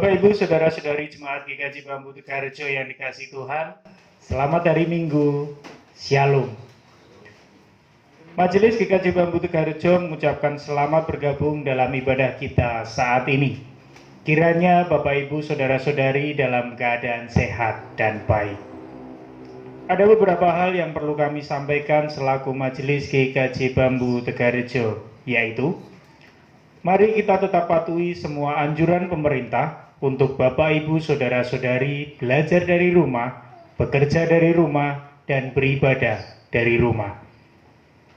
Bapak, Ibu, Saudara-saudari Jemaat GKJ Bambu Tegarrejo yang dikasihi Tuhan, selamat hari Minggu, Shalom. Majelis GKJ Bambu Tegarrejo mengucapkan selamat bergabung dalam ibadah kita saat ini. Kiranya Bapak, Ibu, Saudara-saudari dalam keadaan sehat dan baik. Ada beberapa hal yang perlu kami sampaikan selaku Majelis GKJ Bambu Tegarrejo, yaitu mari kita tetap patuhi semua anjuran pemerintah untuk Bapak, Ibu, Saudara-saudari belajar dari rumah, bekerja dari rumah, dan beribadah dari rumah.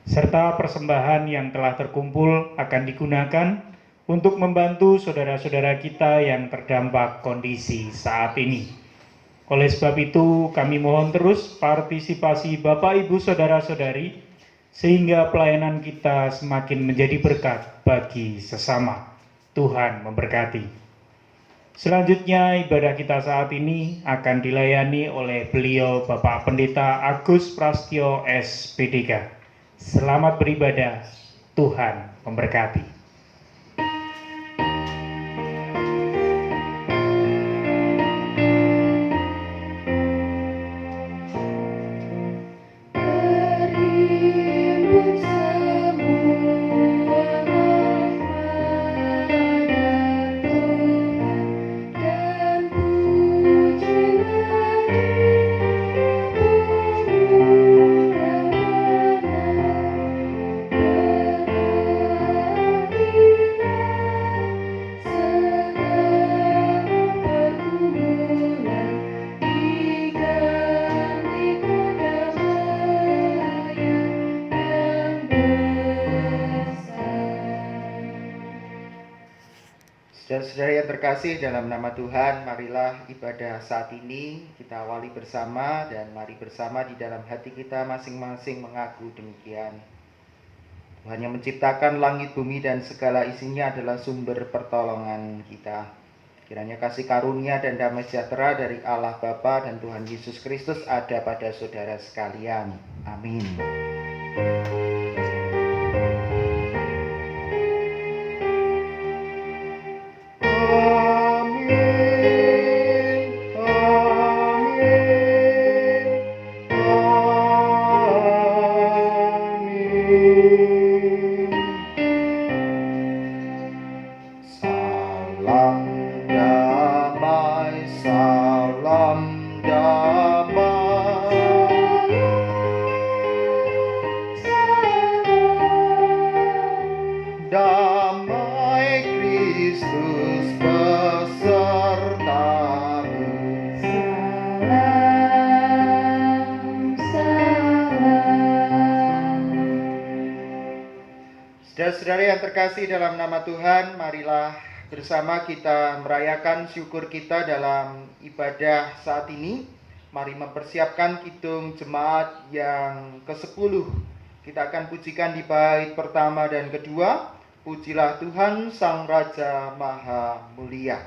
Serta persembahan yang telah terkumpul akan digunakan untuk membantu saudara-saudara kita yang terdampak kondisi saat ini. Oleh sebab itu, kami mohon terus partisipasi Bapak, Ibu, Saudara-saudari sehingga pelayanan kita semakin menjadi berkat bagi sesama. Tuhan memberkati. Selanjutnya ibadah kita saat ini akan dilayani oleh beliau Bapak Pendeta Agus Prastyo SPDK. Selamat beribadah, Tuhan memberkati. Saudara-saudara yang terkasih dalam nama Tuhan, marilah ibadah saat ini kita awali bersama dan mari bersama di dalam hati kita masing-masing mengaku demikian. Tuhan yang menciptakan langit, bumi, dan segala isinya adalah sumber pertolongan kita. Kiranya kasih karunia dan damai sejahtera dari Allah Bapa dan Tuhan Yesus Kristus ada pada saudara sekalian. Amin. Saudara-saudara yang terkasih dalam nama Tuhan, marilah bersama kita merayakan syukur kita dalam ibadah saat ini. Mari mempersiapkan kidung jemaat yang ke-10. Kita akan pujikan di bait pertama dan kedua. Pujilah Tuhan Sang Raja Maha Mulia.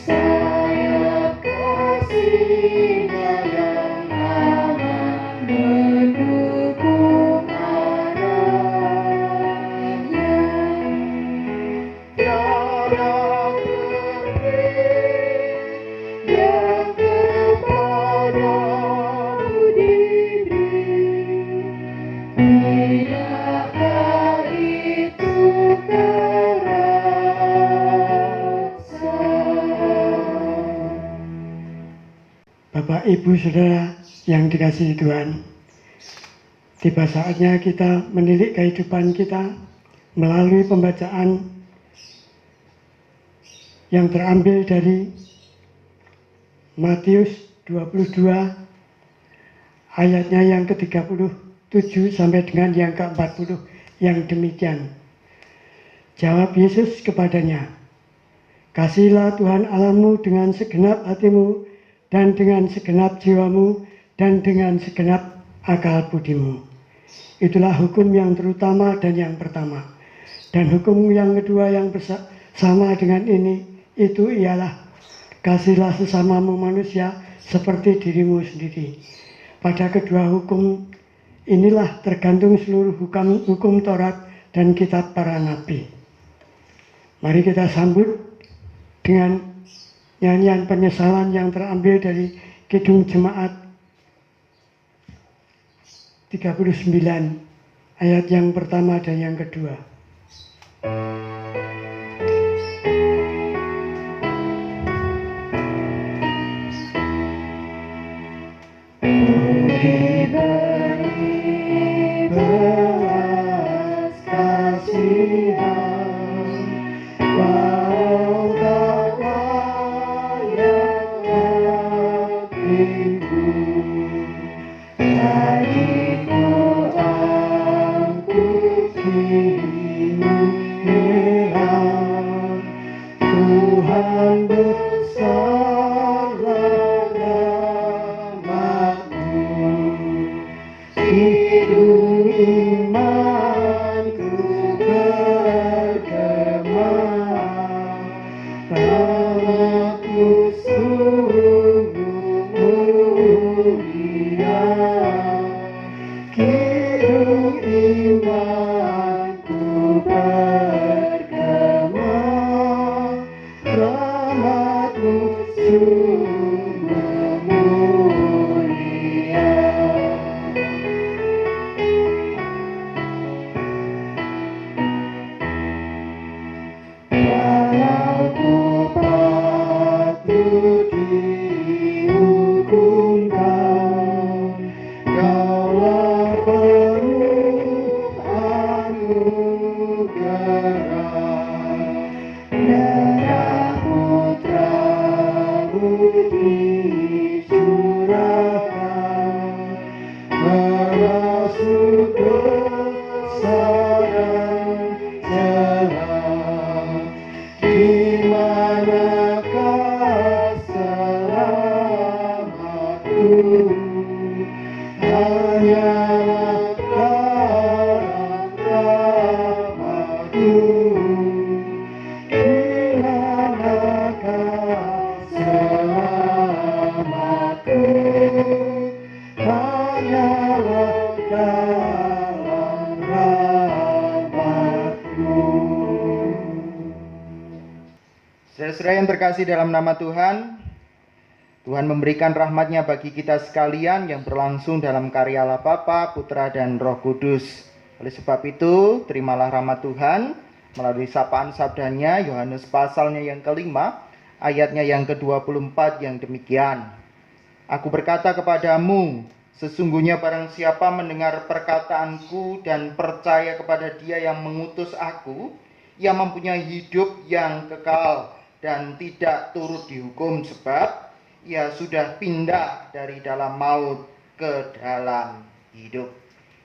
Sayap kasih yang aman Bapak, Ibu, Saudara yang dikasihi Tuhan, tiba saatnya kita menilik kehidupan kita melalui pembacaan yang terambil dari Matius 22 ayatnya yang ke-37 sampai dengan yang ke-40 yang demikian. Jawab Yesus kepadanya, "Kasihilah Tuhan Allahmu dengan segenap hatimu dan dengan segenap jiwamu dan dengan segenap akal budimu. Itulah hukum yang terutama dan yang pertama. Dan hukum yang kedua yang sama dengan ini, itu ialah kasihilah sesamamu manusia seperti dirimu sendiri. Pada kedua hukum inilah tergantung seluruh hukum Taurat dan kitab para nabi." Mari kita sambut dengan nyanyian penyesalan yang terambil dari Kidung Jemaat 39 ayat yang pertama dan yang kedua. Saudara-saudara yang terkasih dalam nama Tuhan, Tuhan memberikan rahmat-Nya bagi kita sekalian yang berlangsung dalam karya Allah Bapa, Putra, dan Roh Kudus. Oleh sebab itu, terimalah rahmat Tuhan melalui sapaan sabdanya, Yohanes pasalnya yang kelima, ayatnya yang ke-24 yang demikian. Aku berkata kepadamu, sesungguhnya barang siapa mendengar perkataanku dan percaya kepada Dia yang mengutus aku, ia mempunyai hidup yang kekal dan tidak turut dihukum, sebab ia sudah pindah dari dalam maut ke dalam hidup.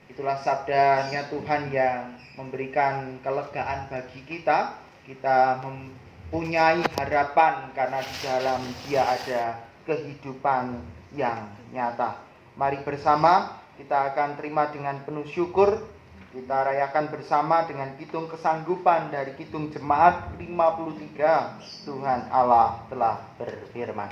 Itulah sabdanya Tuhan yang memberikan kelegaan bagi kita. Kita mempunyai harapan karena di dalam Dia ada kehidupan yang nyata. Mari bersama kita akan terima dengan penuh syukur. Kita rayakan bersama dengan kidung kesanggupan dari Kidung Jemaat 53. Tuhan Allah telah berfirman.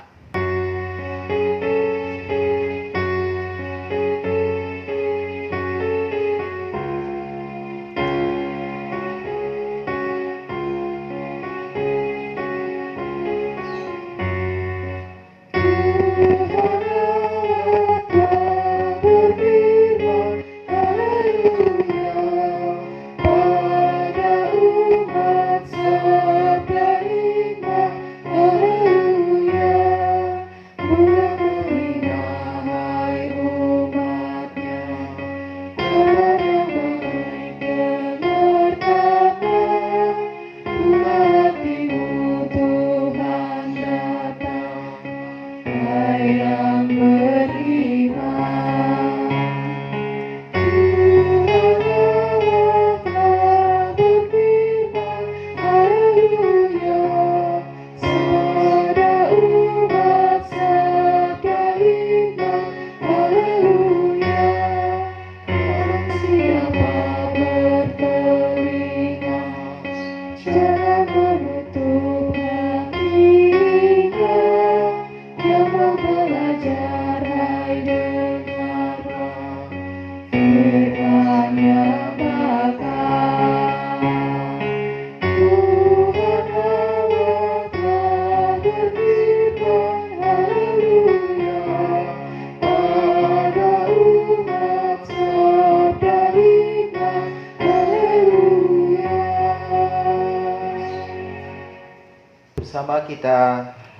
Bersama-sama kita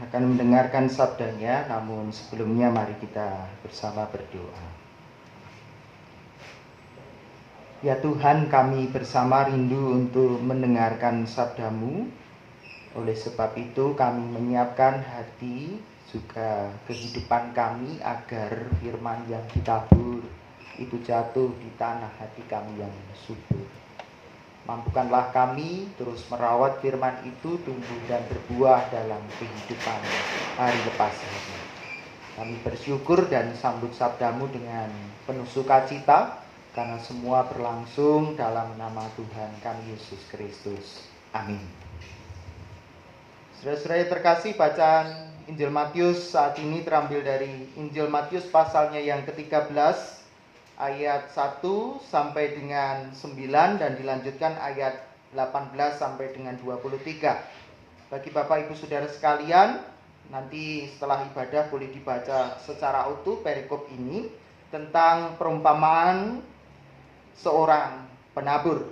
akan mendengarkan sabdanya, namun sebelumnya mari kita bersama berdoa. Ya Tuhan, kami bersama rindu untuk mendengarkan sabdamu. Oleh sebab itu kami menyiapkan hati juga kehidupan kami agar firman yang ditabur itu jatuh di tanah hati kami yang subur. Mampukanlah kami terus merawat firman itu tumbuh dan berbuah dalam kehidupan hari lepas hari. Kami bersyukur dan sambut sabdamu dengan penuh sukacita, karena semua berlangsung dalam nama Tuhan kami Yesus Kristus. Amin. Saudara-saudara yang terkasih, bacaan Injil Matius saat ini terambil dari Injil Matius pasalnya yang ke-13, ayat 1 sampai dengan 9 dan dilanjutkan ayat 18 sampai dengan 23. Bagi Bapak Ibu Saudara sekalian, nanti setelah ibadah boleh dibaca secara utuh perikop ini tentang perumpamaan seorang penabur.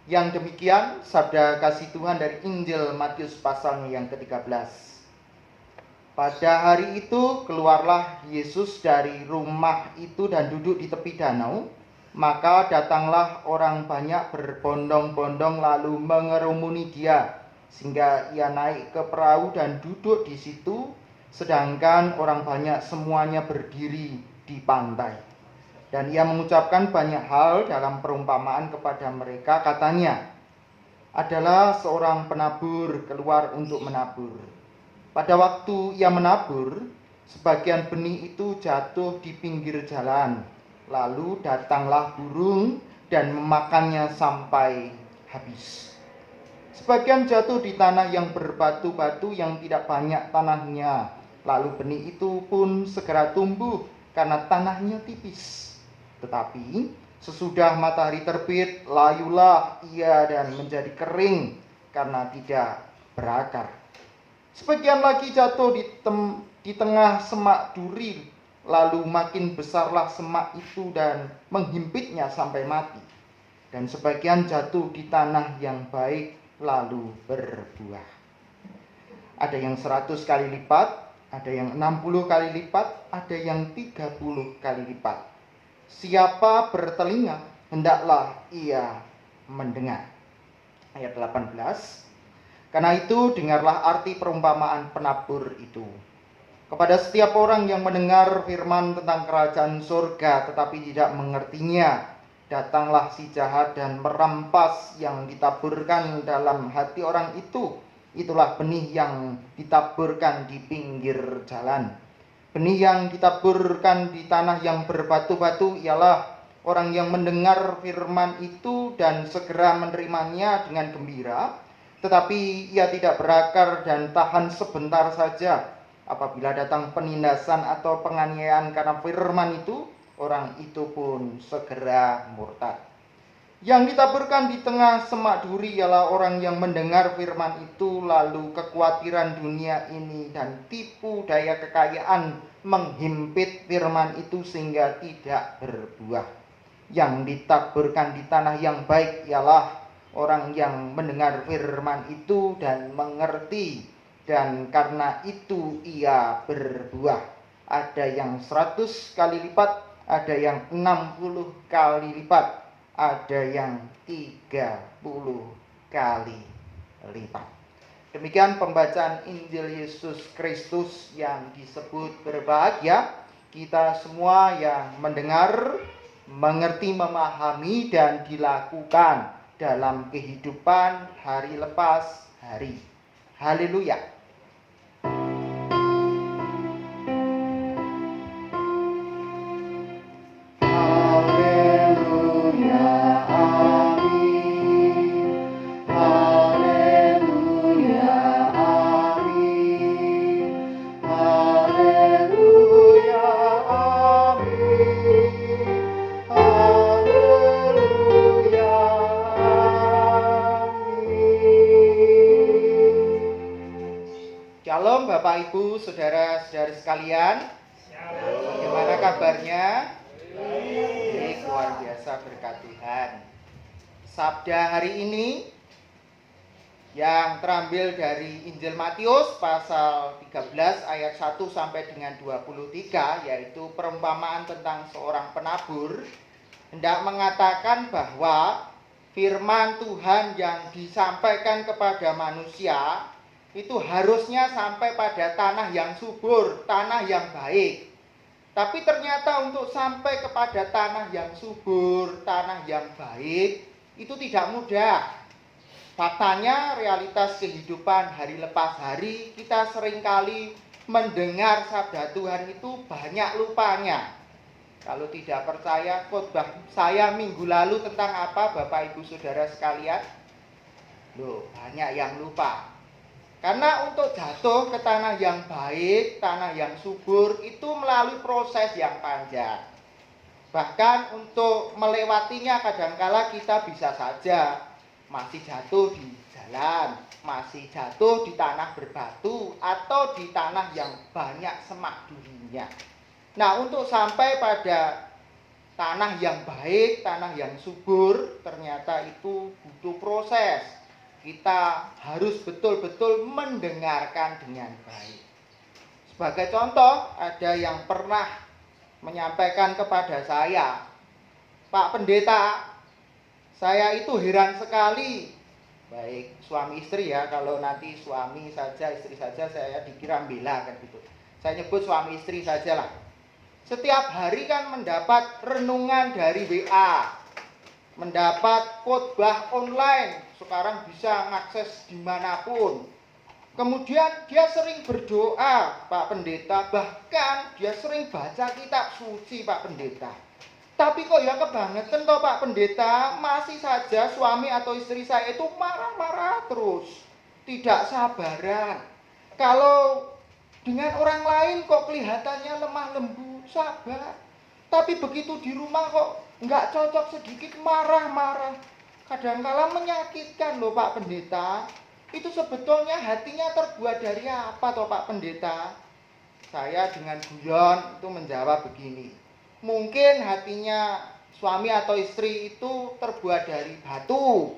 Yang demikian sabda kasih Tuhan dari Injil Matius pasalnya yang ke-13. Pada hari itu keluarlah Yesus dari rumah itu dan duduk di tepi danau. Maka datanglah orang banyak berbondong-bondong lalu mengerumuni dia, sehingga ia naik ke perahu dan duduk di situ, sedangkan orang banyak semuanya berdiri di pantai. Dan ia mengucapkan banyak hal dalam perumpamaan kepada mereka. Katanya, adalah seorang penabur keluar untuk menabur. Pada waktu ia menabur, sebagian benih itu jatuh di pinggir jalan. Lalu datanglah burung dan memakannya sampai habis. Sebagian jatuh di tanah yang berbatu-batu yang tidak banyak tanahnya. Lalu benih itu pun segera tumbuh karena tanahnya tipis. Tetapi sesudah matahari terbit, layulah ia dan menjadi kering karena tidak berakar. Sebagian lagi jatuh di tengah semak duri, lalu makin besarlah semak itu dan menghimpitnya sampai mati. Dan sebagian jatuh di tanah yang baik, lalu berbuah. Ada yang 100 kali lipat, ada yang 60 kali lipat, ada yang 30 kali lipat. Siapa bertelinga, hendaklah ia mendengar. Ayat 18. Karena itu dengarlah arti perumpamaan penabur itu. Kepada setiap orang yang mendengar firman tentang kerajaan surga tetapi tidak mengertinya, datanglah si jahat dan merampas yang ditaburkan dalam hati orang itu. Itulah benih yang ditaburkan di pinggir jalan. Benih yang ditaburkan di tanah yang berbatu-batu ialah orang yang mendengar firman itu dan segera menerimanya dengan gembira, tetapi ia tidak berakar dan tahan sebentar saja. Apabila datang penindasan atau penganiayaan karena firman itu, orang itu pun segera murtad. Yang ditaburkan di tengah semak duri ialah orang yang mendengar firman itu, lalu kekhawatiran dunia ini dan tipu daya kekayaan menghimpit firman itu sehingga tidak berbuah. Yang ditaburkan di tanah yang baik ialah orang yang mendengar firman itu dan mengerti, dan karena itu ia berbuah. Ada yang 100 kali lipat, ada yang 60 kali lipat, ada yang 30 kali lipat. Demikian pembacaan Injil Yesus Kristus yang disebut berbahagia kita semua yang mendengar, mengerti, memahami, dan dilakukan dalam kehidupan hari lepas hari. Haleluya. Shalom Bapak Ibu, saudara-saudari sekalian. Bagaimana kabarnya? Baik, luar biasa berkat Tuhan. Sabda hari ini yang terambil dari Injil Matius pasal 13 ayat 1 sampai dengan 23, yaitu perumpamaan tentang seorang penabur, hendak mengatakan bahwa firman Tuhan yang disampaikan kepada manusia itu harusnya sampai pada tanah yang subur, tanah yang baik. Tapi ternyata untuk sampai kepada tanah yang subur, tanah yang baik, itu tidak mudah. Faktanya realitas kehidupan hari lepas hari, kita seringkali mendengar sabda Tuhan itu banyak lupanya. Kalau tidak percaya, khotbah saya minggu lalu tentang apa Bapak Ibu Saudara sekalian? Loh, banyak yang lupa. Karena untuk jatuh ke tanah yang baik, tanah yang subur, itu melalui proses yang panjang. Bahkan untuk melewatinya kadangkala kita bisa saja masih jatuh di jalan, masih jatuh di tanah berbatu, atau di tanah yang banyak semak durinya. Nah, untuk sampai pada tanah yang baik, tanah yang subur, ternyata itu butuh proses. Kita harus betul-betul mendengarkan dengan baik. Sebagai contoh, ada yang pernah menyampaikan kepada saya, Pak Pendeta, saya itu heran sekali. Baik suami istri ya, kalau nanti suami saja, istri saja saya dikira bela kan gitu. Saya nyebut suami istri saja lah. Setiap hari kan mendapat renungan dari WA, mendapat khotbah online, sekarang bisa mengakses dimanapun. Kemudian dia sering berdoa, Pak Pendeta, bahkan dia sering baca kitab suci, Pak Pendeta. Tapi kok ya kebangetan toh Pak Pendeta, masih saja suami atau istri saya itu marah-marah terus, tidak sabaran. Kalau dengan orang lain kok kelihatannya lemah lembut, sabar. Tapi begitu di rumah kok nggak cocok sedikit, marah-marah. Kadangkala menyakitkan loh Pak Pendeta. Itu sebetulnya hatinya terbuat dari apa toh Pak Pendeta? Saya dengan guyon itu menjawab begini. Mungkin hatinya suami atau istri itu terbuat dari batu.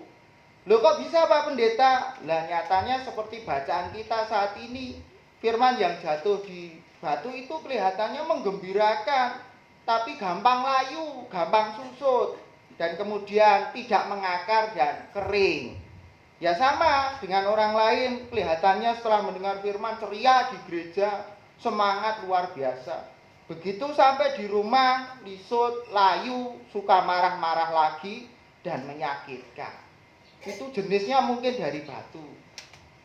Loh kok bisa Pak Pendeta? Lah nyatanya seperti bacaan kita saat ini. Firman yang jatuh di batu itu kelihatannya menggembirakan, tapi gampang layu, gampang susut, dan kemudian tidak mengakar dan kering. Ya sama dengan orang lain, kelihatannya setelah mendengar firman ceria di gereja, semangat luar biasa. Begitu sampai di rumah, lisut, layu, suka marah-marah lagi, dan menyakitkan. Itu jenisnya mungkin dari batu.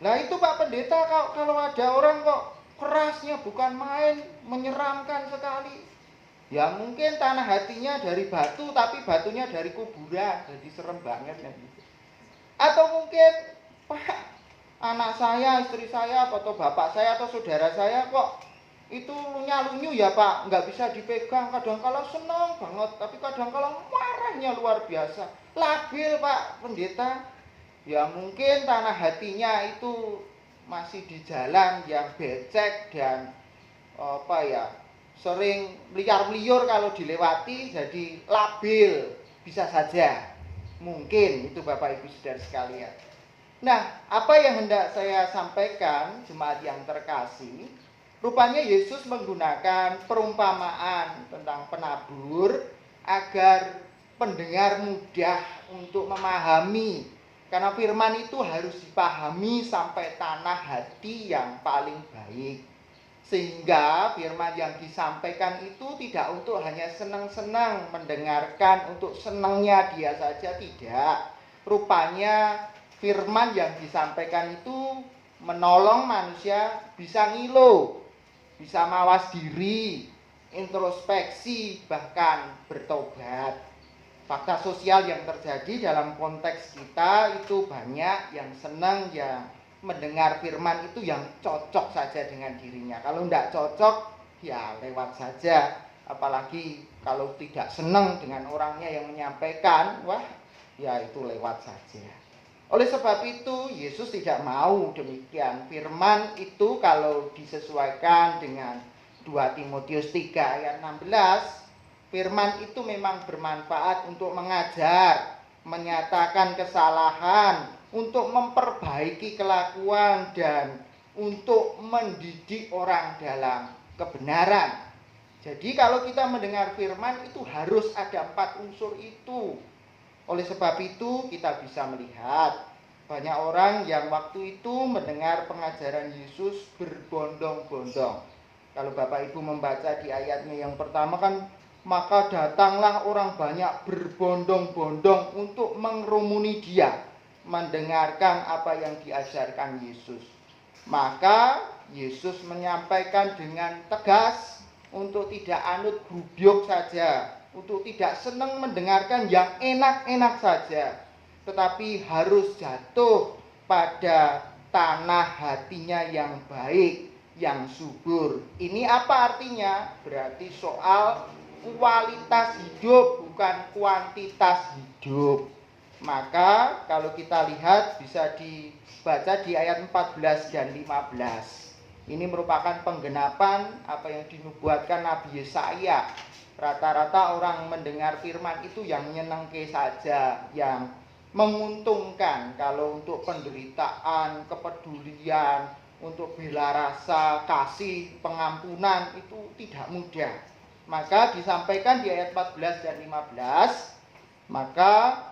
Nah itu Pak Pendeta, kalau ada orang kok kerasnya bukan main, menyeramkan sekali. Ya mungkin tanah hatinya dari batu, tapi batunya dari kuburan, jadi serem banget kan gitu. Atau mungkin, Pak, anak saya, istri saya, atau bapak saya, atau saudara saya kok itu lunyu ya Pak, nggak bisa dipegang, kadang-kala senang banget, tapi kadang-kala marahnya luar biasa. Labil Pak Pendeta. Ya mungkin tanah hatinya itu masih di jalan yang becek dan sering liar-liur, kalau dilewati jadi labil, bisa saja. Mungkin itu Bapak Ibu Saudara sekalian. Nah, apa yang hendak saya sampaikan jemaat yang terkasih, rupanya Yesus menggunakan perumpamaan tentang penabur agar pendengar mudah untuk memahami, karena firman itu harus dipahami sampai tanah hati yang paling baik. Sehingga firman yang disampaikan itu tidak untuk hanya senang-senang mendengarkan, untuk senangnya dia saja, tidak. Rupanya firman yang disampaikan itu menolong manusia bisa ngilu, bisa mawas diri, introspeksi, bahkan bertobat. Fakta sosial yang terjadi dalam konteks kita itu banyak yang senang, yang mendengar firman itu yang cocok saja dengan dirinya. Kalau tidak cocok, ya lewat saja. Apalagi kalau tidak senang dengan orangnya yang menyampaikan, wah, ya itu lewat saja. Oleh sebab itu, Yesus tidak mau demikian. Firman itu kalau disesuaikan dengan 2 Timotius 3 ayat 16, firman itu memang bermanfaat untuk mengajar, menyatakan kesalahan, untuk memperbaiki kelakuan dan untuk mendidik orang dalam kebenaran. Jadi kalau kita mendengar firman itu harus ada 4 unsur itu. Oleh sebab itu kita bisa melihat banyak orang yang waktu itu mendengar pengajaran Yesus berbondong-bondong. Kalau Bapak Ibu membaca di ayatnya yang pertama kan, maka datanglah orang banyak berbondong-bondong untuk mengerumuni dia, mendengarkan apa yang diajarkan Yesus. Maka Yesus menyampaikan dengan tegas untuk tidak anut gubyok saja, untuk tidak senang mendengarkan yang enak-enak saja, tetapi harus jatuh pada tanah hatinya yang baik, yang subur. Ini apa artinya? Berarti soal kualitas hidup, bukan kuantitas hidup. Maka kalau kita lihat bisa dibaca di ayat 14 dan 15. Ini merupakan penggenapan apa yang dinubuatkan Nabi Yesaya. Rata-rata orang mendengar firman itu yang nyenengke saja, yang menguntungkan. Kalau untuk penderitaan, kepedulian, untuk bela rasa, kasih, pengampunan itu tidak mudah. Maka disampaikan di ayat 14 dan 15, maka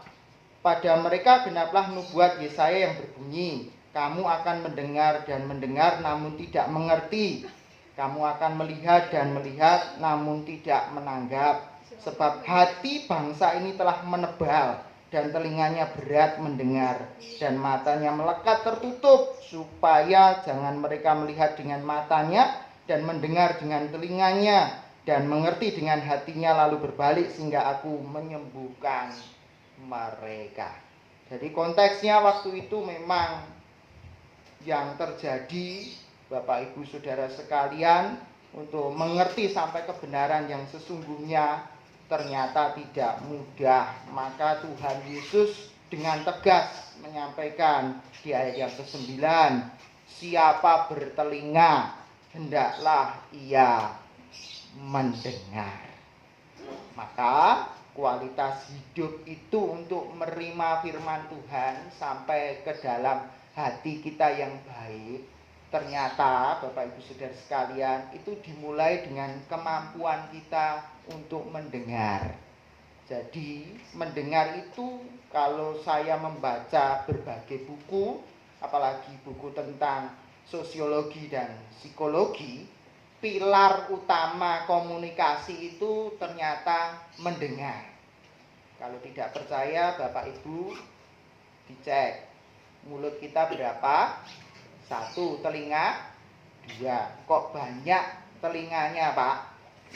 pada mereka genaplah nubuat Yesaya yang berbunyi, kamu akan mendengar dan mendengar namun tidak mengerti. Kamu akan melihat dan melihat namun tidak menanggap. Sebab hati bangsa ini telah menebal dan telinganya berat mendengar dan matanya melekat tertutup, supaya jangan mereka melihat dengan matanya dan mendengar dengan telinganya dan mengerti dengan hatinya lalu berbalik sehingga aku menyembuhkan mereka. Jadi konteksnya waktu itu memang yang terjadi, Bapak Ibu Saudara sekalian, untuk mengerti sampai kebenaran yang sesungguhnya ternyata tidak mudah. Maka Tuhan Yesus dengan tegas menyampaikan di ayat yang ke-9, siapa bertelinga hendaklah ia mendengar. Maka kualitas hidup itu untuk menerima firman Tuhan sampai ke dalam hati kita yang baik, ternyata Bapak Ibu Saudara sekalian, itu dimulai dengan kemampuan kita untuk mendengar. Jadi mendengar itu, kalau saya membaca berbagai buku, apalagi buku tentang sosiologi dan psikologi, pilar utama komunikasi itu ternyata mendengar. Kalau tidak percaya, Bapak Ibu dicek mulut kita berapa? 1 telinga, 2. Kok banyak telinganya, Pak?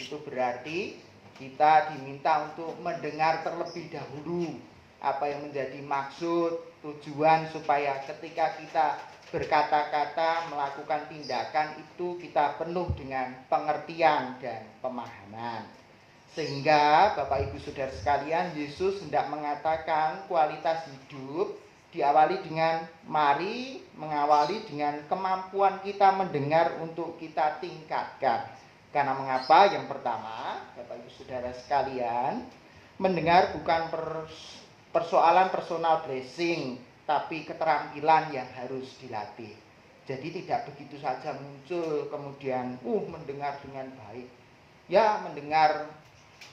Itu berarti kita diminta untuk mendengar terlebih dahulu apa yang menjadi maksud, tujuan, supaya ketika kita berkata-kata, melakukan tindakan itu kita penuh dengan pengertian dan pemahaman. Sehingga Bapak Ibu Saudara sekalian, Yesus hendak mengatakan kualitas hidup diawali dengan, mari mengawali dengan kemampuan kita mendengar untuk kita tingkatkan. Karena mengapa? Yang pertama, Bapak Ibu Saudara sekalian, mendengar bukan persoalan personal blessing, tapi keterampilan yang harus dilatih. Jadi tidak begitu saja muncul kemudian mendengar dengan baik. Ya, mendengar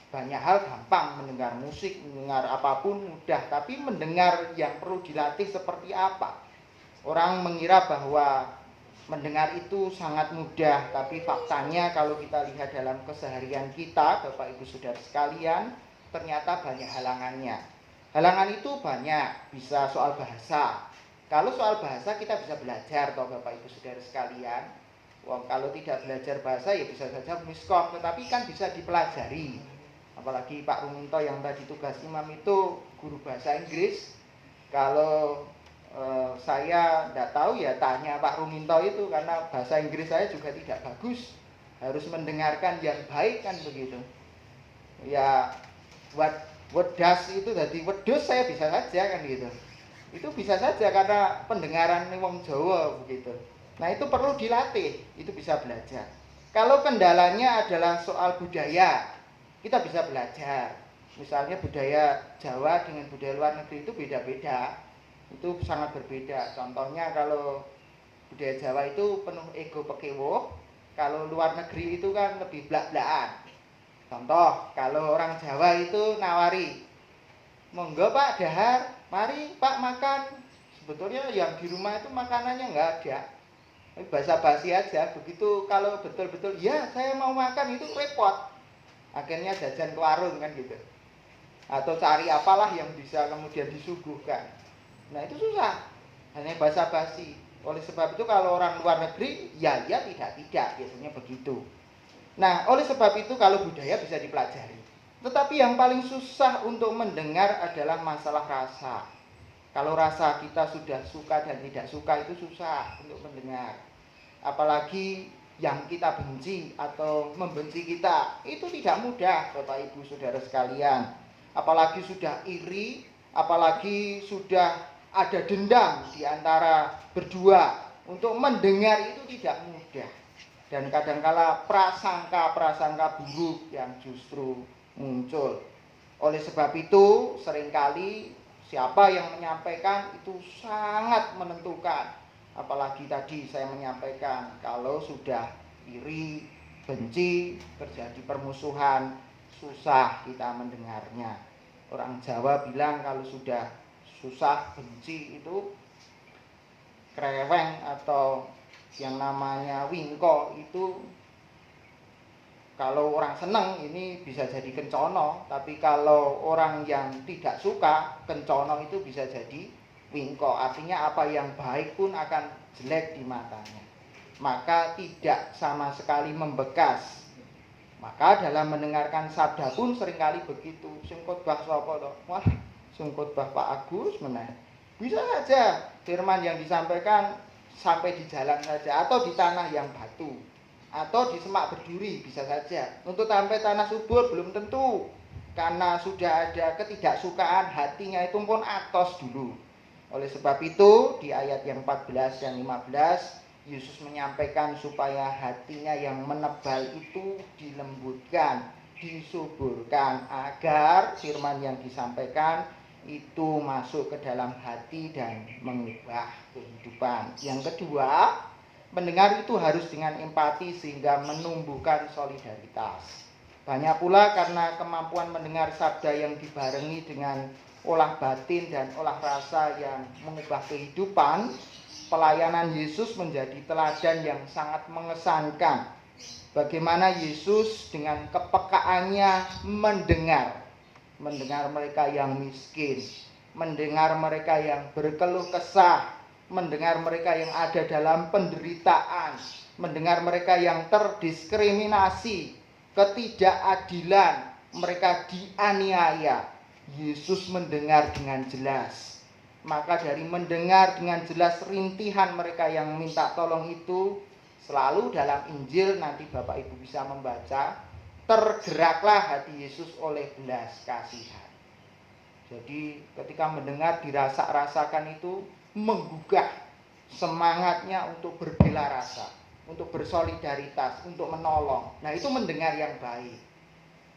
banyak hal gampang, mendengar musik, mendengar apapun mudah, tapi mendengar yang perlu dilatih seperti apa? Orang mengira bahwa mendengar itu sangat mudah, tapi faktanya kalau kita lihat dalam keseharian kita, Bapak Ibu Saudara sekalian, ternyata banyak halangannya. Halangan itu banyak, bisa soal bahasa. Kalau soal bahasa kita bisa belajar toh Bapak Ibu Saudara sekalian. Kalau tidak belajar bahasa ya bisa saja miskom, tetapi kan bisa dipelajari. Apalagi Pak Ruminto yang tadi tugas imam itu guru bahasa Inggris. Kalau saya tidak tahu ya tanya Pak Ruminto itu, karena bahasa Inggris saya juga tidak bagus. Harus mendengarkan yang baik kan begitu. Ya wedas itu jadi wedus saya bisa saja kan gitu. Itu bisa saja karena pendengaran wong Jawa begitu. Nah itu perlu dilatih, itu bisa belajar. Kalau kendalanya adalah soal budaya, kita bisa belajar. Misalnya budaya Jawa dengan budaya luar negeri itu beda-beda. Itu sangat berbeda. Contohnya kalau budaya Jawa itu penuh ego pekewo, kalau luar negeri itu kan lebih blak-blakan. Contoh, kalau orang Jawa itu nawari, monggo Pak dahar, mari Pak makan. Sebetulnya yang di rumah itu makanannya nggak ada, basa-basi aja. Begitu kalau betul-betul ya saya mau makan itu repot, akhirnya jajan ke warung kan gitu, atau cari apalah yang bisa kemudian disuguhkan. Nah itu susah, hanya basa-basi. Oleh sebab itu kalau orang luar negeri ya tidak biasanya begitu. Nah oleh sebab itu kalau budaya bisa dipelajari, tetapi yang paling susah untuk mendengar adalah masalah rasa. Kalau rasa kita sudah suka dan tidak suka itu susah untuk mendengar. Apalagi yang kita benci atau membenci kita itu tidak mudah, Bapak Ibu Saudara sekalian. Apalagi sudah iri, apalagi sudah ada dendam di antara berdua, untuk mendengar itu tidak mudah. Dan kadangkala prasangka buruk yang justru muncul. Oleh sebab itu seringkali siapa yang menyampaikan itu sangat menentukan. Apalagi tadi saya menyampaikan, kalau sudah iri, benci, terjadi permusuhan, susah kita mendengarnya. Orang Jawa bilang kalau sudah susah, benci itu kreweng atau yang namanya wingko itu, kalau orang seneng ini bisa jadi kencono, tapi kalau orang yang tidak suka, kencono itu bisa jadi wingko. Artinya apa yang baik pun akan jelek di matanya, maka tidak sama sekali membekas. Maka dalam mendengarkan sabda pun seringkali begitu. Sing khotbah sapa to? Wah, sing khotbah Pak Agus meneh. Bisa saja firman yang disampaikan sampai di jalan saja, atau di tanah yang batu, atau di semak berduri bisa saja. Untuk sampai tanah subur belum tentu, karena sudah ada ketidaksukaan, hatinya itu pun atos dulu. Oleh sebab itu di ayat yang 14 dan 15 Yesus menyampaikan supaya hatinya yang menebal itu dilembutkan, disuburkan, agar firman yang disampaikan itu masuk ke dalam hati dan mengubah kehidupan. Yang kedua, mendengar itu harus dengan empati sehingga menumbuhkan solidaritas. Banyak pula karena kemampuan mendengar sabda yang dibarengi dengan olah batin dan olah rasa yang mengubah kehidupan, pelayanan Yesus menjadi teladan yang sangat mengesankan. Bagaimana Yesus dengan kepekaannya mendengar mereka yang miskin, mendengar mereka yang berkeluh kesah, mendengar mereka yang ada dalam penderitaan, mendengar mereka yang terdiskriminasi, ketidakadilan, mereka dianiaya. Yesus mendengar dengan jelas. Maka dari mendengar dengan jelas rintihan mereka yang minta tolong itu, selalu dalam Injil nanti Bapak Ibu bisa membaca, tergeraklah hati Yesus oleh belas kasihan. Jadi ketika mendengar dirasa-rasakan itu menggugah semangatnya untuk berbela rasa, untuk bersolidaritas, untuk menolong. Nah itu mendengar yang baik.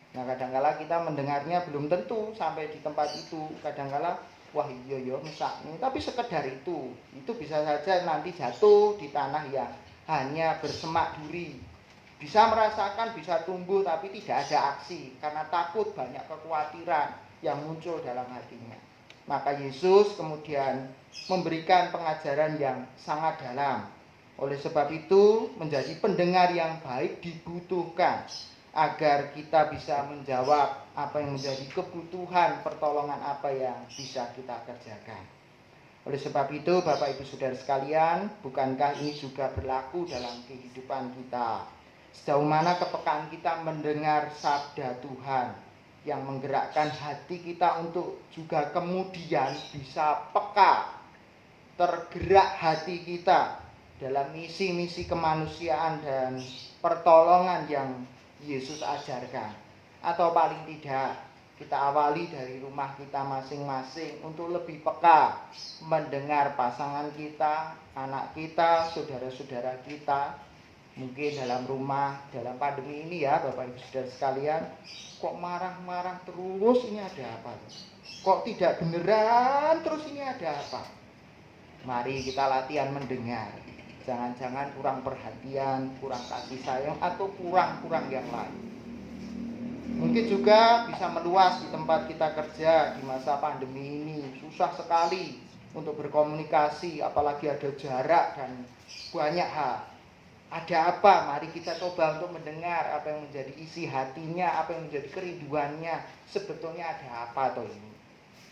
Nah kadangkala kita mendengarnya belum tentu sampai di tempat itu. Kadangkala wah iya misalnya, tapi sekedar itu bisa saja nanti jatuh di tanah yang hanya bersemak duri. Bisa merasakan, bisa tumbuh, tapi tidak ada aksi karena takut, banyak kekhawatiran yang muncul dalam hatinya. Maka Yesus kemudian memberikan pengajaran yang sangat dalam. Oleh sebab itu menjadi pendengar yang baik dibutuhkan agar kita bisa menjawab apa yang menjadi kebutuhan pertolongan apa yang bisa kita kerjakan. Oleh sebab itu Bapak Ibu Saudara sekalian, bukankah ini juga berlaku dalam kehidupan kita? Sejauh mana kepekaan kita mendengar sabda Tuhan yang menggerakkan hati kita untuk juga kemudian bisa peka, tergerak hati kita dalam misi-misi kemanusiaan dan pertolongan yang Yesus ajarkan. Atau paling tidak kita awali dari rumah kita masing-masing untuk lebih peka mendengar pasangan kita, anak kita, saudara-saudara kita. Mungkin dalam rumah, dalam pandemi ini ya Bapak Ibu Saudara sekalian, kok marah-marah terus, ini ada apa? Kok tidak beneran terus, ini ada apa? Mari kita latihan mendengar. Jangan-jangan kurang perhatian, kurang kasih sayang, atau kurang yang lain. Mungkin juga bisa meluas di tempat kita kerja di masa pandemi ini. Susah sekali untuk berkomunikasi, apalagi ada jarak dan banyak hal. Ada apa? Mari kita coba untuk mendengar apa yang menjadi isi hatinya, apa yang menjadi kerinduannya. Sebetulnya ada apa toh ini?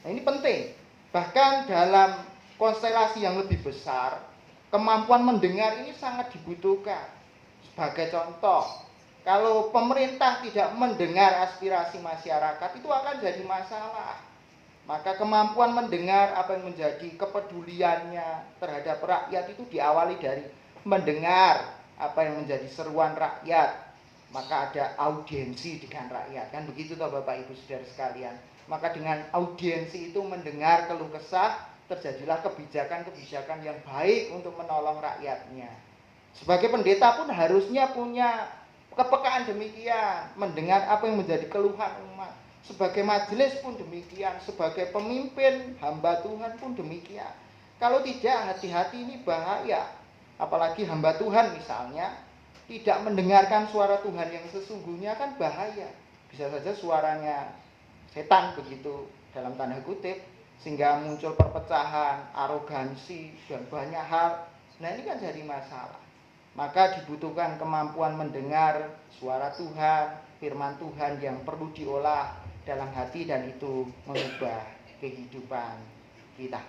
Nah, ini penting. Bahkan dalam konstelasi yang lebih besar, kemampuan mendengar ini sangat dibutuhkan. Sebagai contoh, kalau pemerintah tidak mendengar aspirasi masyarakat, itu akan jadi masalah. Maka kemampuan mendengar apa yang menjadi kepeduliannya terhadap rakyat itu diawali dari mendengar apa yang menjadi seruan rakyat. Maka ada audiensi dengan rakyat, kan begitu toh Bapak Ibu Saudara sekalian. Maka dengan audiensi itu mendengar keluh kesah, terjadilah kebijakan-kebijakan yang baik untuk menolong rakyatnya. Sebagai pendeta pun harusnya punya kepekaan demikian, mendengar apa yang menjadi keluhan umat. Sebagai majelis pun demikian, sebagai pemimpin hamba Tuhan pun demikian. Kalau tidak, hati-hati ini bahaya. Apalagi hamba Tuhan misalnya tidak mendengarkan suara Tuhan yang sesungguhnya, kan bahaya. Bisa saja suaranya setan begitu dalam tanda kutip, sehingga muncul perpecahan, arogansi, dan banyak hal. Nah, ini kan jadi masalah. Maka dibutuhkan kemampuan mendengar suara Tuhan, firman Tuhan yang perlu diolah dalam hati, dan itu mengubah kehidupan kita.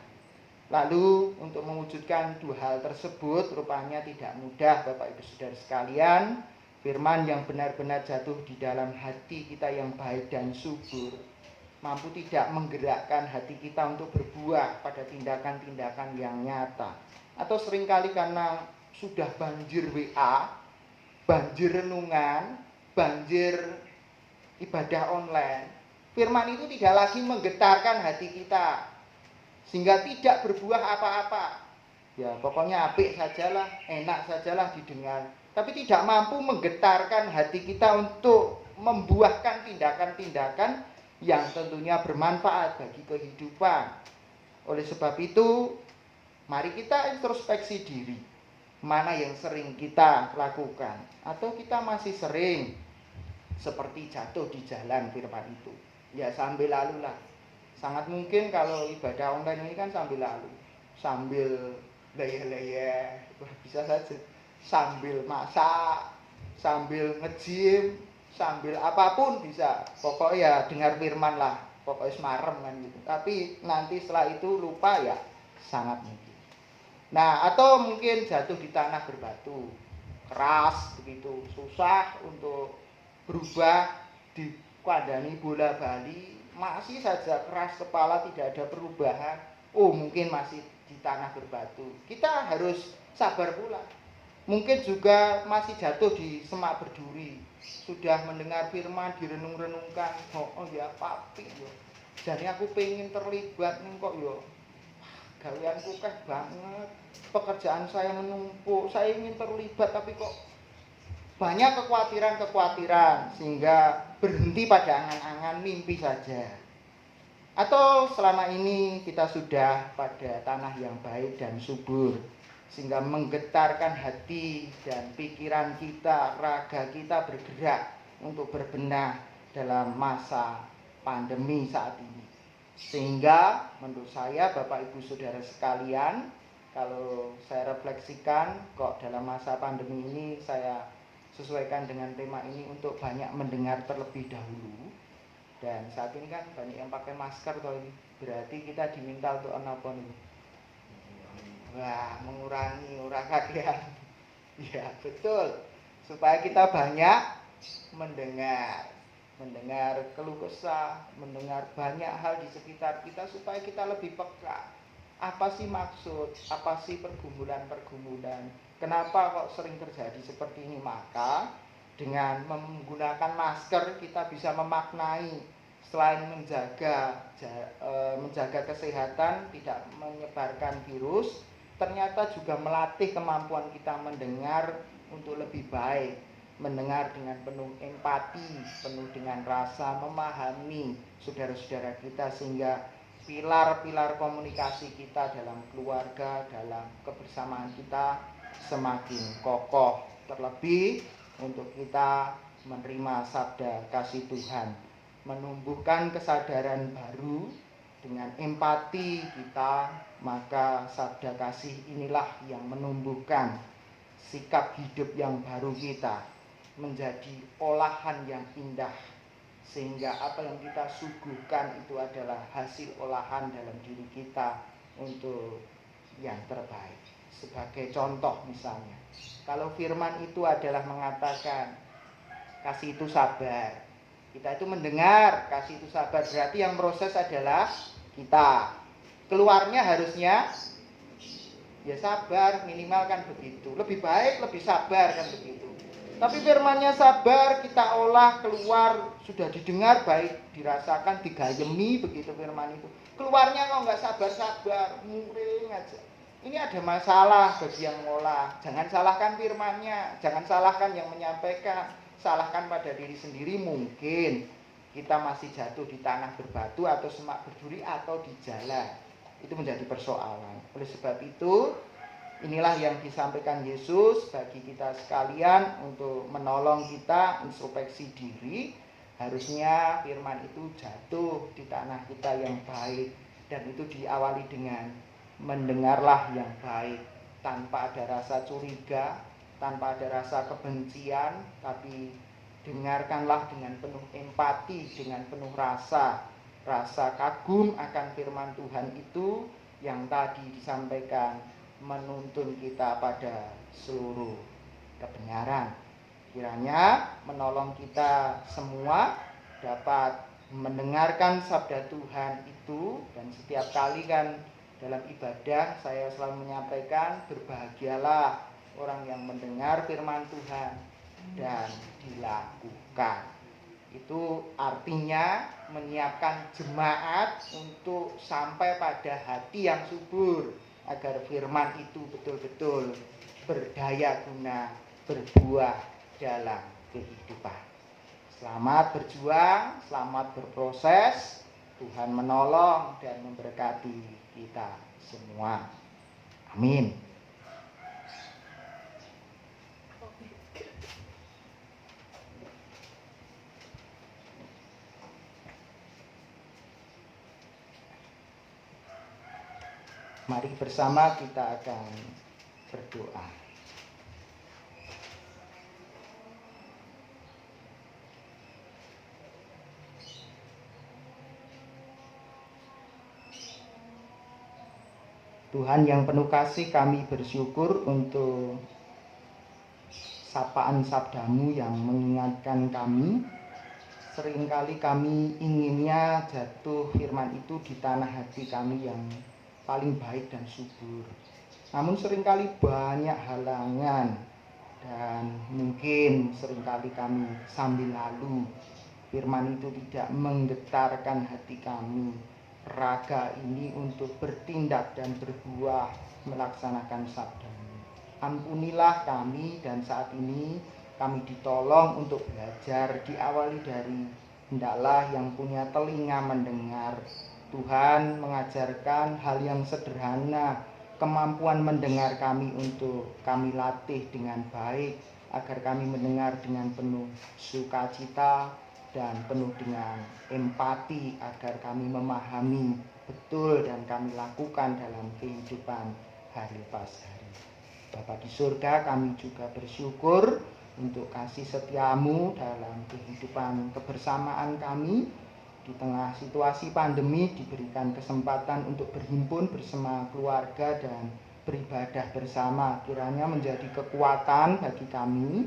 Lalu untuk mewujudkan dua hal tersebut rupanya tidak mudah Bapak Ibu Saudara sekalian. Firman yang benar-benar jatuh di dalam hati kita yang baik dan subur, mampu tidak menggerakkan hati kita untuk berbuah pada tindakan-tindakan yang nyata. Atau seringkali karena sudah banjir WA, banjir renungan, banjir ibadah online, firman itu tidak lagi menggetarkan hati kita, sehingga tidak berbuah apa-apa. Ya pokoknya apik sajalah, enak sajalah didengar, tapi tidak mampu menggetarkan hati kita untuk membuahkan tindakan-tindakan yang tentunya bermanfaat bagi kehidupan. Oleh sebab itu, mari kita introspeksi diri. Mana yang sering kita lakukan, atau kita masih sering seperti jatuh di jalan firman itu. Ya sambil lalu lah. Sangat mungkin kalau ibadah online ini kan sambil lalu, sambil leye-leye, bisa saja sambil masak, sambil nge-gym, sambil apapun bisa. Pokoknya ya dengar firman lah, pokoknya semarem kan gitu. Tapi nanti setelah itu lupa, ya sangat mungkin. Nah, atau mungkin jatuh di tanah berbatu, keras begitu, susah untuk berubah, dikandani bola bali, masih saja keras kepala, tidak ada perubahan. Oh, mungkin masih di tanah berbatu. Kita harus sabar pula. Mungkin juga masih jatuh di semak berduri, sudah mendengar firman direnung-renungkan, oh ya papi yo, jadi aku pengen terlibat nih kok yo, gaweanku keh banget, pekerjaan saya menumpuk, saya ingin terlibat, tapi kok banyak kekhawatiran sehingga berhenti pada angan-angan mimpi saja. Atau selama ini kita sudah pada tanah yang baik dan subur, sehingga menggetarkan hati dan pikiran kita, raga kita bergerak untuk berbenah dalam masa pandemi saat ini. Sehingga menurut saya Bapak Ibu Saudara sekalian, kalau saya refleksikan kok dalam masa pandemi ini saya sesuaikan dengan tema ini untuk banyak mendengar terlebih dahulu. Dan saat ini kan banyak yang pakai masker toh ini. Berarti kita diminta untuk apa nih? Wah, mengurangi orang kakean. Ya, betul. Supaya kita banyak mendengar keluh kesah, mendengar banyak hal di sekitar kita, supaya kita lebih peka. Apa sih maksud, apa sih pergumulan, kenapa kok sering terjadi seperti ini. Maka dengan menggunakan masker kita bisa memaknai, selain menjaga kesehatan, tidak menyebarkan virus, ternyata juga melatih kemampuan kita mendengar untuk lebih baik, mendengar dengan penuh empati, penuh dengan rasa memahami saudara-saudara kita, sehingga pilar-pilar komunikasi kita dalam keluarga, dalam kebersamaan kita semakin kokoh. Terlebih untuk kita menerima sabda kasih Tuhan, menumbuhkan kesadaran baru dengan empati kita, maka sabda kasih inilah yang menumbuhkan sikap hidup yang baru kita menjadi olahan yang indah, sehingga apa yang kita suguhkan itu adalah hasil olahan dalam diri kita untuk yang terbaik. Sebagai contoh misalnya, kalau firman itu adalah mengatakan kasih itu sabar, kita itu mendengar kasih itu sabar, berarti yang proses adalah kita. Keluarnya harusnya ya sabar, minimal kan begitu. Lebih baik lebih sabar kan begitu. Tapi firmannya sabar, kita olah keluar, sudah didengar baik, dirasakan, digayemi begitu firman itu. Keluarnya kok nggak sabar-sabar, muring aja. Ini ada masalah bagi yang ngolah. Jangan salahkan firmannya, jangan salahkan yang menyampaikan, salahkan pada diri sendiri. Mungkin kita masih jatuh di tanah berbatu atau semak berduri atau di jalan. Itu menjadi persoalan. Oleh sebab itu, inilah yang disampaikan Yesus bagi kita sekalian untuk menolong kita introspeksi diri. Harusnya firman itu jatuh di tanah kita yang baik, dan itu diawali dengan mendengarlah yang baik, tanpa ada rasa curiga, tanpa ada rasa kebencian, tapi dengarkanlah dengan penuh empati, dengan penuh rasa kagum akan firman Tuhan itu yang tadi disampaikan, menuntun kita pada seluruh kebenaran. Kiranya menolong kita semua dapat mendengarkan sabda Tuhan itu, dan setiap kali kan dalam ibadah saya selalu menyampaikan, berbahagialah orang yang mendengar firman Tuhan dan dilakukan. Itu artinya menyiapkan jemaat untuk sampai pada hati yang subur, agar firman itu betul-betul berdaya guna, berbuah dalam kehidupan. Selamat berjuang, selamat berproses. Tuhan menolong dan memberkati kita semua. Amin. Mari bersama kita akan berdoa. Tuhan yang penuh kasih, kami bersyukur untuk sapaan sabdamu yang mengingatkan kami. Seringkali kami inginnya jatuh firman itu di tanah hati kami yang paling baik dan subur. Namun seringkali banyak halangan, dan mungkin seringkali kami sambil lalu. Firman itu tidak menggetarkan hati kami, raga ini untuk bertindak dan berbuah melaksanakan sabda-Mu. Ampunilah kami, dan saat ini kami ditolong untuk belajar, diawali dari hendaklah yang punya telinga mendengar. Tuhan mengajarkan hal yang sederhana, kemampuan mendengar kami untuk kami latih dengan baik, agar kami mendengar dengan penuh sukacita dan penuh dengan empati, agar kami memahami betul dan kami lakukan dalam kehidupan hari pas hari. Bapa di surga, kami juga bersyukur untuk kasih setiamu dalam kehidupan kebersamaan kami. Di tengah situasi pandemi diberikan kesempatan untuk berhimpun bersama keluarga dan beribadah bersama, kiranya menjadi kekuatan bagi kami.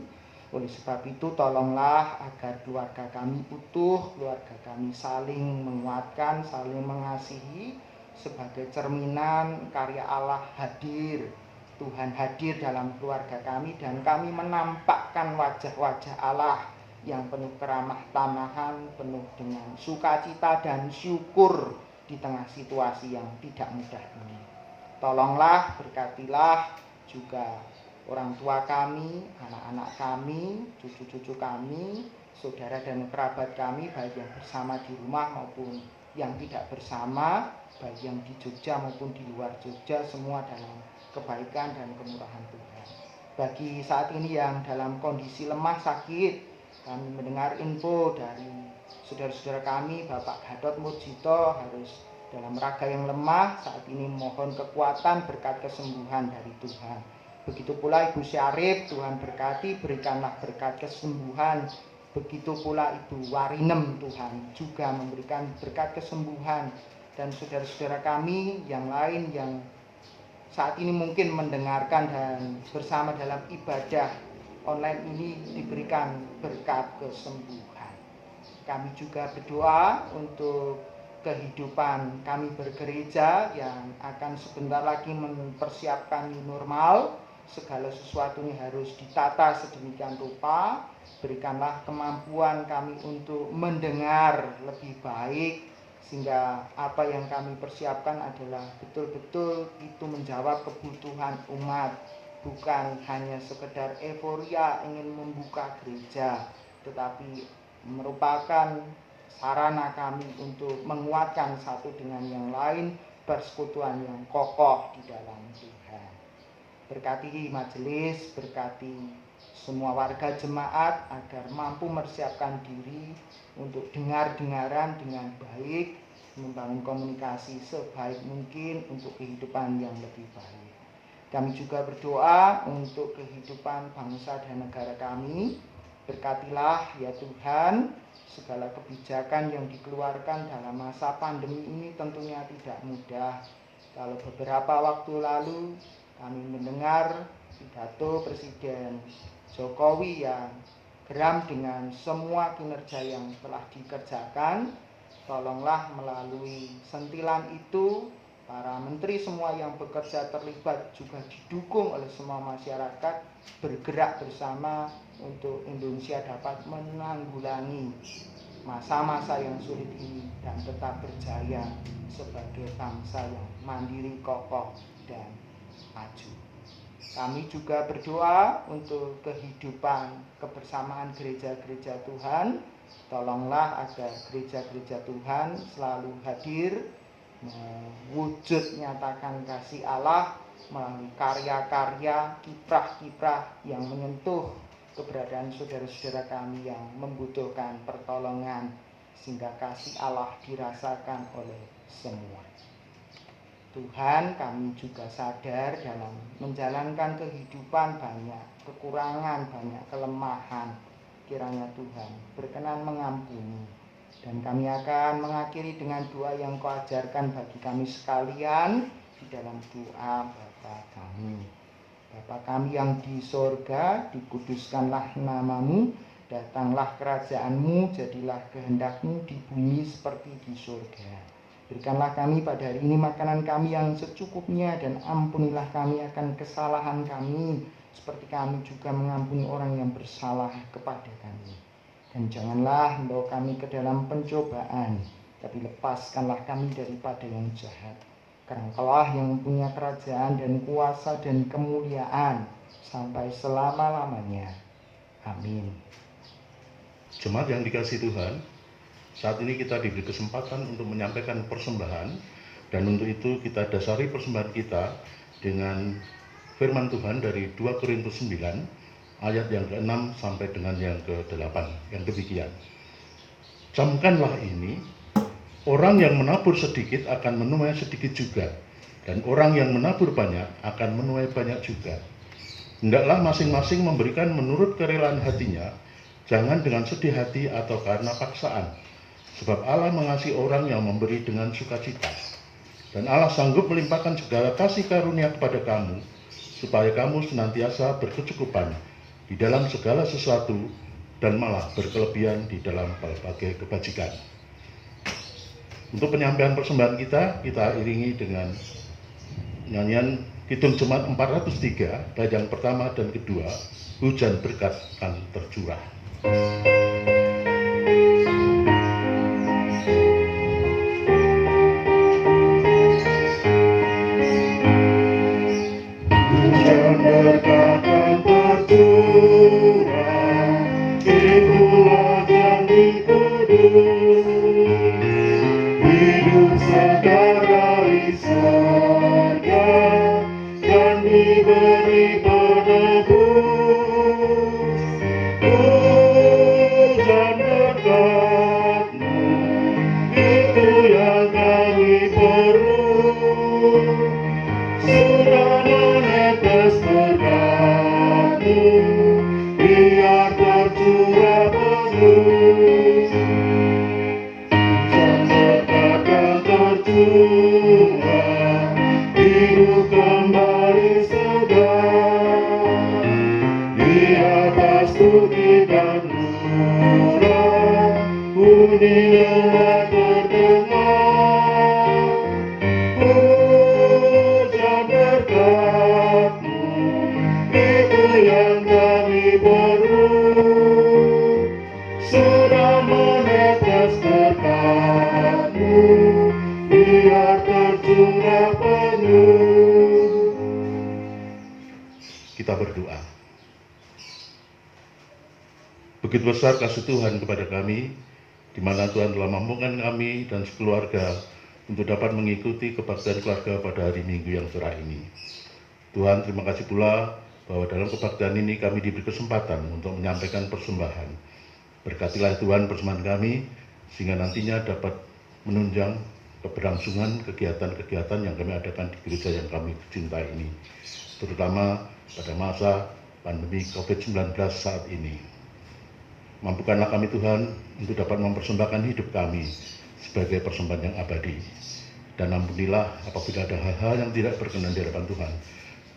Oleh sebab itu tolonglah agar keluarga kami utuh, keluarga kami saling menguatkan, saling mengasihi, sebagai cerminan karya Allah hadir. Tuhan hadir dalam keluarga kami, dan kami menampakkan wajah-wajah Allah yang penuh keramah tamahan, penuh dengan sukacita dan syukur di tengah situasi yang tidak mudah ini. Tolonglah, berkatilah juga orang tua kami, anak-anak kami, cucu-cucu kami, saudara dan kerabat kami, baik yang bersama di rumah maupun yang tidak bersama, baik yang di Jogja maupun di luar Jogja, semua dalam kebaikan dan kemurahan Tuhan. Bagi saat ini yang dalam kondisi lemah sakit, kami mendengar info dari saudara-saudara kami, Bapak Gatot Murjito harus dalam raga yang lemah, saat ini mohon kekuatan berkat kesembuhan dari Tuhan. Begitu pula Ibu Syarif, Tuhan berkati, berikanlah berkat kesembuhan. Begitu pula Ibu Warinem, Tuhan juga memberikan berkat kesembuhan. Dan saudara-saudara kami yang lain yang saat ini mungkin mendengarkan dan bersama dalam ibadah online ini diberikan berkat kesembuhan. Kami juga berdoa untuk kehidupan kami bergereja yang akan sebentar lagi mempersiapkan new normal. Segala sesuatunya harus ditata sedemikian rupa. Berikanlah kemampuan kami untuk mendengar lebih baik, sehingga apa yang kami persiapkan adalah betul-betul itu menjawab kebutuhan umat, bukan hanya sekedar euforia ingin membuka gereja, tetapi merupakan sarana kami untuk menguatkan satu dengan yang lain, persekutuan yang kokoh di dalam Tuhan. Berkati majelis, berkati semua warga jemaat agar mampu mempersiapkan diri untuk dengar-dengaran dengan baik, membangun komunikasi sebaik mungkin untuk kehidupan yang lebih baik. Kami juga berdoa untuk kehidupan bangsa dan negara kami. Berkatilah ya Tuhan, segala kebijakan yang dikeluarkan dalam masa pandemi ini tentunya tidak mudah. Kalau beberapa waktu lalu kami mendengar pidato Presiden Jokowi yang geram dengan semua kinerja yang telah dikerjakan, tolonglah melalui sentilan itu para menteri semua yang bekerja terlibat juga didukung oleh semua masyarakat bergerak bersama untuk Indonesia dapat menanggulangi masa-masa yang sulit ini dan tetap berjaya sebagai bangsa yang mandiri, kokoh, dan maju. Kami juga berdoa untuk kehidupan kebersamaan gereja-gereja Tuhan. Tolonglah agar gereja-gereja Tuhan selalu hadir, wujud nyatakan kasih Allah melalui karya-karya, kiprah-kiprah yang menyentuh keberadaan saudara-saudara kami yang membutuhkan pertolongan, sehingga kasih Allah dirasakan oleh semua. Tuhan, kami juga sadar dalam menjalankan kehidupan banyak kekurangan, banyak kelemahan. Kiranya Tuhan berkenan mengampuni. Dan kami akan mengakhiri dengan doa yang Kau ajarkan bagi kami sekalian di dalam doa Bapa kami. Bapa kami yang di sorga, dikuduskanlah namamu, datanglah kerajaan-Mu, jadilah kehendak-Mu di bumi seperti di sorga. Berikanlah kami pada hari ini makanan kami yang secukupnya, dan ampunilah kami akan kesalahan kami, seperti kami juga mengampuni orang yang bersalah kepada kami. Dan janganlah membawa kami ke dalam pencobaan, tapi lepaskanlah kami daripada yang jahat. Karena Engkaulah yang mempunyai kerajaan dan kuasa dan kemuliaan sampai selama-lamanya. Amin. Jemaat yang dikasihi Tuhan, saat ini kita diberi kesempatan untuk menyampaikan persembahan, dan untuk itu kita dasari persembahan kita dengan firman Tuhan dari 2 Korintus 9 ayat yang ke-6 sampai dengan yang ke-8 yang demikian. Camkanlah ini, orang yang menabur sedikit akan menuai sedikit juga, dan orang yang menabur banyak akan menuai banyak juga. Hendaklah masing-masing memberikan menurut kerelaan hatinya, jangan dengan sedih hati atau karena paksaan. Sebab Allah mengasihi orang yang memberi dengan sukacita. Dan Allah sanggup melimpahkan segala kasih karunia kepada kamu, supaya kamu senantiasa berkecukupan di dalam segala sesuatu, dan malah berkelebihan di dalam berbagai kebajikan. Untuk penyampaian persembahan kita iringi dengan nyanyian Kidung Jemaat 403, bait yang pertama dan kedua, Hujan Berkat Akan Tercurah. Hujan berkat akan tercurah, itulah janji kudus. itu yang kami perlu. Sudah menetes berkat-Mu, biar tercurah penuh. Hujan berkat yang tercurah, hidup kembali segar. Di atas bukit dan murah, bunyi doa terdengar. Hujan berkat-Mu, itu yang kami perlu. Sudah menetes berkat-Mu, biar tercurah penuh. Kita berdoa. Begitu besar kasih Tuhan kepada kami, di mana Tuhan telah mampukan kami dan sekeluarga untuk dapat mengikuti kebaktian keluarga pada hari Minggu yang cerah ini. Tuhan, terima kasih pula bahwa dalam kebaktian ini kami diberi kesempatan untuk menyampaikan persembahan. Berkatilah Tuhan persembahan kami, sehingga nantinya dapat menunjang keberlangsungan kegiatan-kegiatan yang kami adakan di gereja yang kami cintai ini, terutama pada masa pandemi COVID-19 saat ini. Mampukanlah kami Tuhan untuk dapat mempersembahkan hidup kami sebagai persembahan yang abadi. Dan ampunilah apabila ada hal-hal yang tidak berkenan di hadapan Tuhan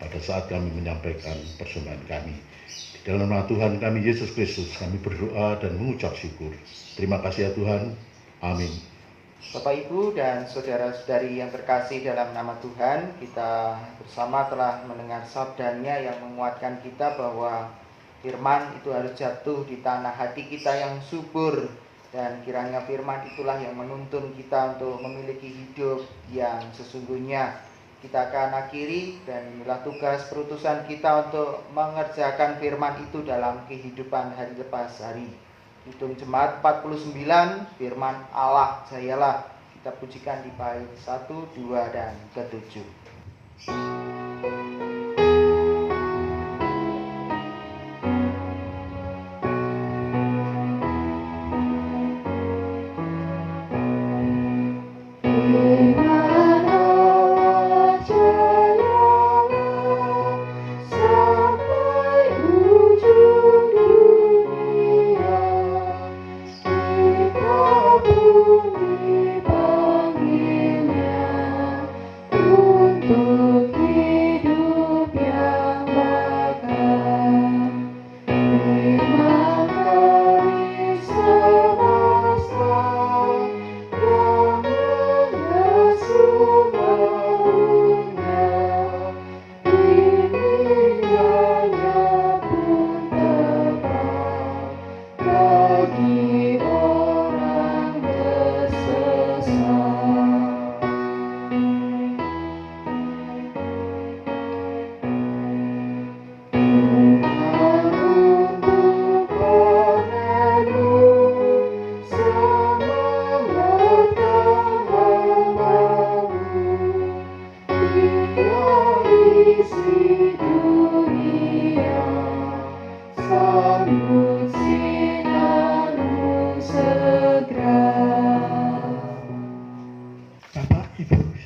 pada saat kami menyampaikan persembahan kami. Di dalam nama Tuhan kami Yesus Kristus kami berdoa dan mengucap syukur. Terima kasih ya Tuhan. Amin. Bapak, Ibu, dan saudara-saudari yang terkasih dalam nama Tuhan, kita bersama telah mendengar sabdanya yang menguatkan kita bahwa firman itu harus jatuh di tanah hati kita yang subur, dan kiranya firman itulah yang menuntun kita untuk memiliki hidup yang sesungguhnya. Kita akan akhiri, dan inilah tugas perutusan kita untuk mengerjakan firman itu dalam kehidupan hari lepas hari. Hitung Jemaat 49, firman Allah jayalah. Kita pujikan di bait 1, 2, dan ke-7.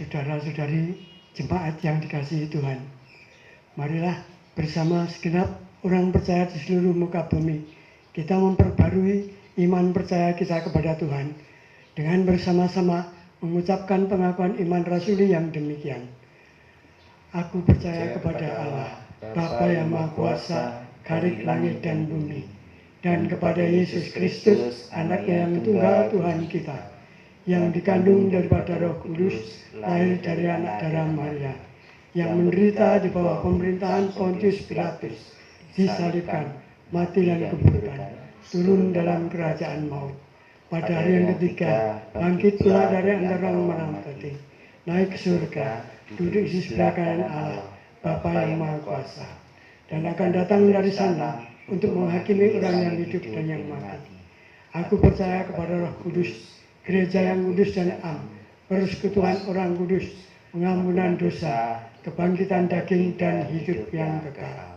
saudara-saudari jemaat yang dikasihi Tuhan, marilah bersama segenap orang percaya di seluruh muka bumi kita memperbarui iman percaya kita kepada Tuhan dengan bersama-sama mengucapkan pengakuan iman rasuli yang demikian. Aku percaya kepada Allah, Bapa yang Maha Kuasa, Khalid langit dan bumi, dan kepada Yesus Kristus, Anaknya yang tunggal Tuhan kita, yang dikandung daripada Roh Kudus, lahir dari anak darah Maria, yang menderita di bawah pemerintahan Pontius Pilatus, disalibkan, mati dan kuburkan, turun dalam kerajaan maut. Pada hari yang ketiga, bangkit pula dari antara orang mati, naik ke surga, duduk di sebelah kanan Allah, Bapa yang Maha Kuasa, dan akan datang dari sana untuk menghakimi orang yang hidup dan yang mati. Aku percaya kepada Roh Kudus, gereja yang kudus dan am, persekutuan orang kudus, pengampunan dosa, kebangkitan daging dan hidup yang kekal.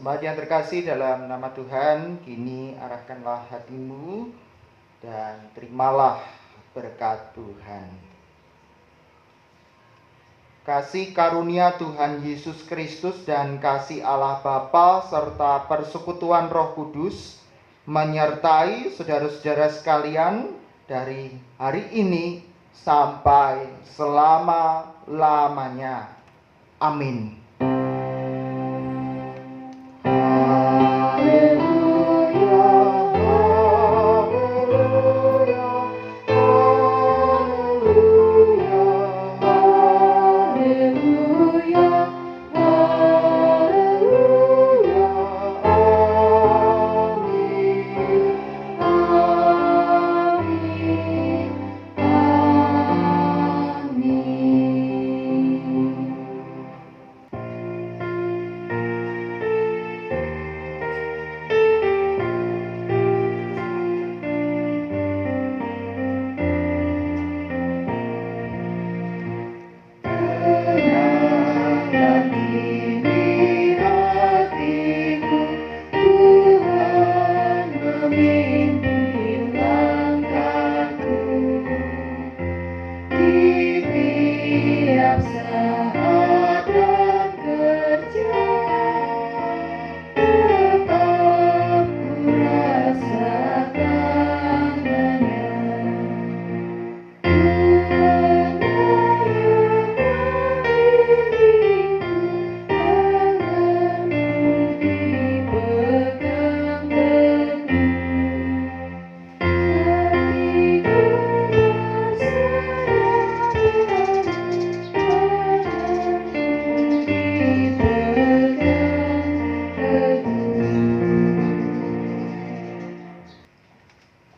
Jemaat yang terkasih dalam nama Tuhan, kini arahkanlah hatimu dan terimalah berkat Tuhan. Kasih karunia Tuhan Yesus Kristus dan kasih Allah Bapa serta persekutuan Roh Kudus menyertai saudara-saudara sekalian dari hari ini sampai selama-lamanya. Amin.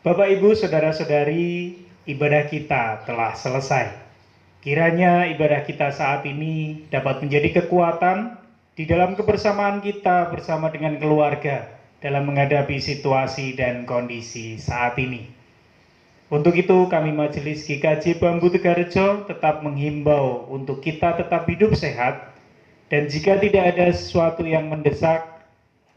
Bapak, Ibu, Saudara-saudari, ibadah kita telah selesai. Kiranya ibadah kita saat ini dapat menjadi kekuatan di dalam kebersamaan kita bersama dengan keluarga dalam menghadapi situasi dan kondisi saat ini. Untuk itu kami Majelis GKJ Bambu Tegarrejo tetap menghimbau untuk kita tetap hidup sehat, dan jika tidak ada sesuatu yang mendesak,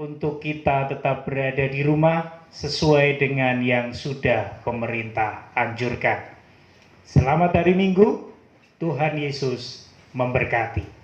untuk kita tetap berada di rumah sesuai dengan yang sudah pemerintah anjurkan. Selamat hari Minggu, Tuhan Yesus memberkati.